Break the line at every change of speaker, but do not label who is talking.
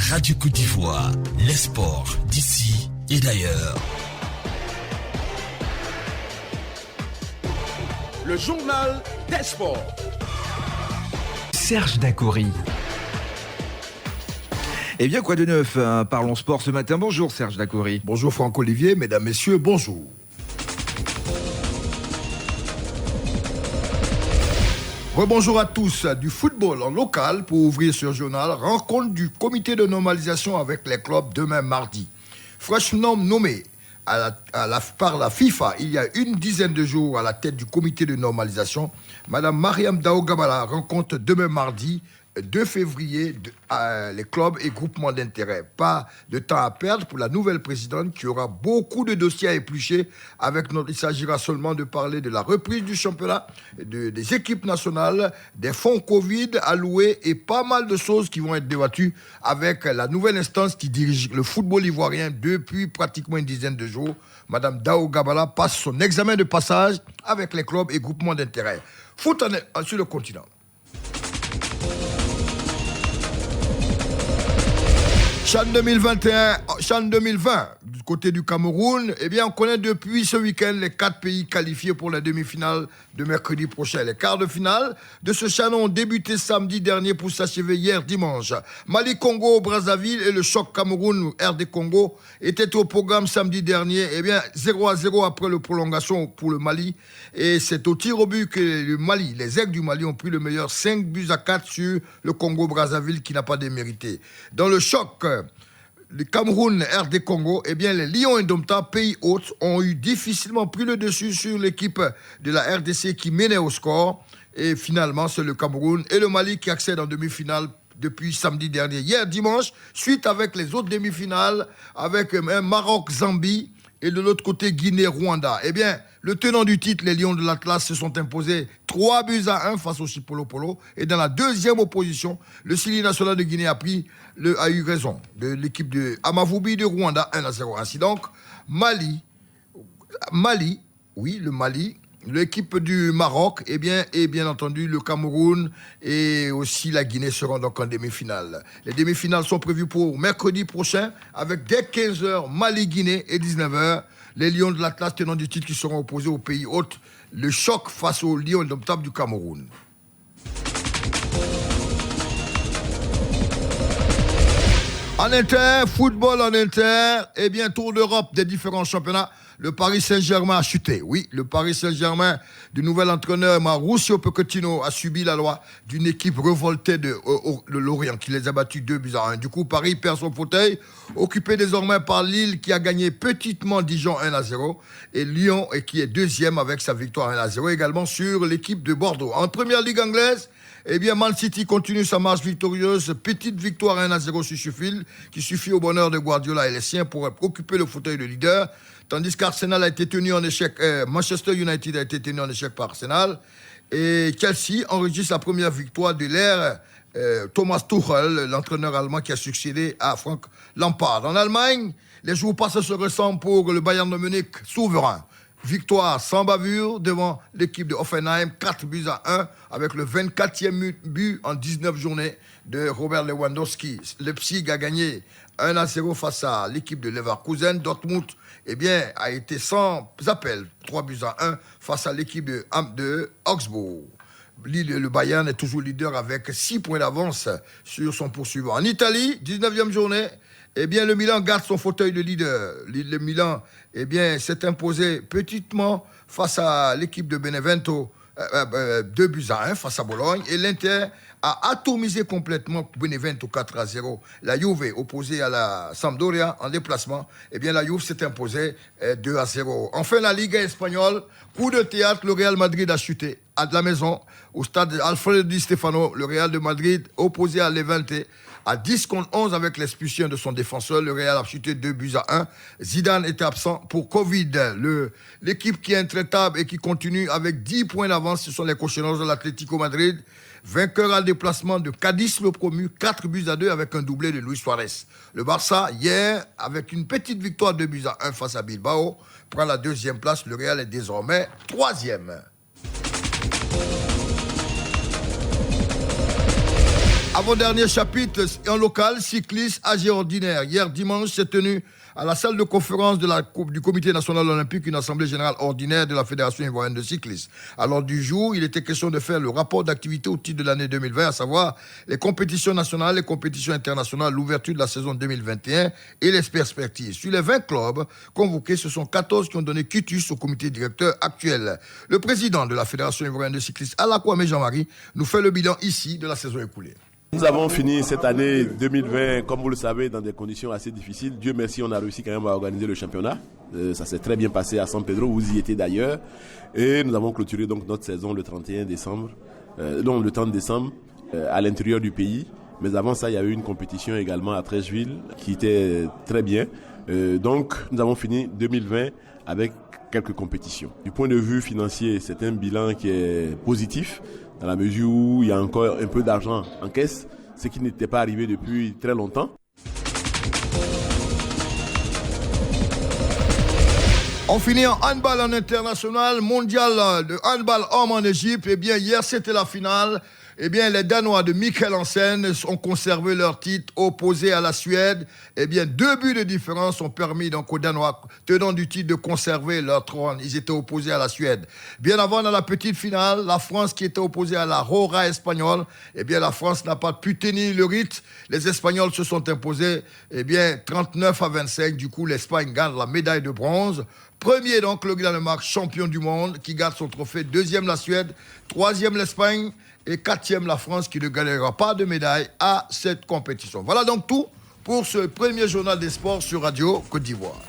Radio Côte d'Ivoire, les sports d'ici et d'ailleurs.
Le journal des sports.
Serge Dacoury. Eh bien, quoi de neuf? Parlons sport ce matin. Bonjour Serge Dacoury.
Bonjour Franck-Olivier, mesdames, messieurs, bonjour. Rebonjour à tous. Du football en local pour ouvrir ce journal. Rencontre du comité de normalisation avec les clubs demain mardi. Fraîchement nommé par la FIFA il y a une dizaine de jours à la tête du comité de normalisation, Madame Mariam Dao Gabala rencontre demain mardi 2 février les clubs et groupements d'intérêt. Pas de temps à perdre pour la nouvelle présidente qui aura beaucoup de dossiers à éplucher. Il s'agira seulement de parler de la reprise du championnat, des équipes nationales, des fonds Covid alloués et pas mal de choses qui vont être débattues avec la nouvelle instance qui dirige le football ivoirien depuis pratiquement une dizaine de jours. Madame Dao Gabala passe son examen de passage avec les clubs et groupements d'intérêt. Foot sur le continent. CHAN 2020, du côté du Cameroun, eh bien, on connaît depuis ce week-end les 4 pays qualifiés pour la demi-finale de mercredi prochain. Les quarts de finale de ce CHAN ont débuté samedi dernier pour s'achever hier dimanche. Mali-Congo, Brazzaville et le choc Cameroun-RD Congo étaient au programme samedi dernier. Eh bien, 0-0 après la prolongation pour le Mali. Et c'est au tir au but que les Aigles du Mali ont pris le meilleur 5-4 sur le Congo-Brazzaville qui n'a pas démérité. Dans le choc, le Cameroun, RD Congo, eh bien, les Lions indomptables, pays hôtes, ont eu difficilement pris le dessus sur l'équipe de la RDC qui menait au score. Et finalement, c'est le Cameroun et le Mali qui accèdent en demi-finale depuis samedi dernier. Hier, dimanche, suite avec les autres demi-finales, avec un Maroc-Zambie et de l'autre côté, Guinée-Rwanda. Eh bien, le tenant du titre, les Lions de l'Atlas, se sont imposés 3-1 face au Chipolo Polo. Et dans la deuxième opposition, le Sili national de Guinée a eu raison de l'équipe de Amavubi de Rwanda 1-0. Ainsi donc, Mali, l'équipe du Maroc, et bien entendu le Cameroun et aussi la Guinée seront donc en demi-finale. Les demi-finales sont prévues pour mercredi prochain avec dès 15h Mali-Guinée et 19h les Lions de l'Atlas tenant du titre qui seront opposés aux pays hôtes. Le choc face aux Lions indomptables du Cameroun. En inter, football en inter, eh bien, tour d'Europe des différents championnats. Le Paris Saint-Germain a chuté. Oui, le Paris Saint-Germain du nouvel entraîneur Mauricio Pochettino a subi la loi d'une équipe révoltée de Lorient qui les a battus 2-1. Du coup, Paris perd son fauteuil, occupé désormais par Lille qui a gagné petitement Dijon 1-0 et Lyon qui est deuxième avec sa victoire 1-0 également sur l'équipe de Bordeaux. En première ligue anglaise, eh bien, Man City continue sa marche victorieuse. Petite victoire 1-0 sur Sheffield, qui suffit au bonheur de Guardiola et les siens pour occuper le fauteuil de leader. Tandis qu'Arsenal a été tenu en échec, Manchester United a été tenu en échec par Arsenal. Et Chelsea enregistre la première victoire de l'ère Thomas Tuchel, l'entraîneur allemand qui a succédé à Frank Lampard. En Allemagne, les jours passés se ressemblent pour le Bayern de Munich souverain. Victoire sans bavure devant l'équipe de Hoffenheim, 4-1 avec le 24e but en 19 journées de Robert Lewandowski. Leipzig a gagné 1-0 face à l'équipe de Leverkusen. Dortmund a été sans appel, 3-1 face à l'équipe de Augsbourg. Le Bayern est toujours leader avec 6 points d'avance sur son poursuivant. En Italie, 19e journée, le Milan garde son fauteuil de leader. Le Milan, s'est imposé petitement face à l'équipe de Benevento, 2-1 face à Bologne. Et l'Inter a atomisé complètement Benevento 4-0. La Juve, opposée à la Sampdoria en déplacement, la Juve s'est imposée 2-0. Enfin, la Liga espagnole, coup de théâtre, le Real Madrid a chuté à la maison, au stade Alfredo Di Stefano. Le Real de Madrid, opposé à Levante, à 10-11 avec l'expulsion de son défenseur. Le Real a chuté 2-1. Zidane était absent pour Covid. L'équipe qui est intraitable et qui continue avec 10 points d'avance, ce sont les Cochoneros de l'Atlético Madrid. Vainqueur à déplacement de Cadiz, le promu, 4-2 avec un doublé de Luis Suarez. Le Barça, hier, avec une petite victoire 2-1 face à Bilbao, prend la deuxième place. Le Real est désormais troisième. Avant-dernier chapitre en local, cycliste AG Ordinaire. Hier dimanche, s'est tenu à la salle de conférence du Comité national olympique une assemblée générale ordinaire de la Fédération ivoirienne de cyclisme. À l'ordre du jour, il était question de faire le rapport d'activité au titre de l'année 2020, à savoir les compétitions nationales, les compétitions internationales, l'ouverture de la saison 2021 et les perspectives. Sur les 20 clubs convoqués, ce sont 14 qui ont donné quitus au comité directeur actuel. Le président de la Fédération ivoirienne de cyclisme, Alakwame Jean-Marie, nous fait le bilan ici de la saison écoulée.
Nous avons fini cette année 2020, comme vous le savez, dans des conditions assez difficiles. Dieu merci, on a réussi quand même à organiser le championnat. Ça s'est très bien passé à San Pedro, vous y étiez d'ailleurs. Et nous avons clôturé donc notre saison le 31 décembre, le 30 décembre, à l'intérieur du pays. Mais avant ça, il y a eu une compétition également à Treichville qui était très bien. Donc, nous avons fini 2020 avec quelques compétitions. Du point de vue financier, c'est un bilan qui est positif, dans la mesure où il y a encore un peu d'argent en caisse, ce qui n'était pas arrivé depuis très longtemps.
On finit en handball en international, mondial de handball homme en Égypte. Eh bien, hier, c'était la finale. Eh bien, les Danois de Mikkel Hansen ont conservé leur titre opposé à la Suède. Eh bien, 2 buts de différence ont permis donc aux Danois, tenant du titre, de conserver leur trône. Ils étaient opposés à la Suède. Bien avant, dans la petite finale, la France qui était opposée à la Roja espagnole, eh bien, la France n'a pas pu tenir le rythme. Les Espagnols se sont imposés, eh bien, 39-25. Du coup, l'Espagne gagne la médaille de bronze. Premier, donc, le Danemark, champion du monde, qui garde son trophée. Deuxième, la Suède. Troisième, l'Espagne. Et quatrième, la France, qui ne gagnera pas de médaille à cette compétition. Voilà donc tout pour ce premier journal des sports sur Radio Côte d'Ivoire.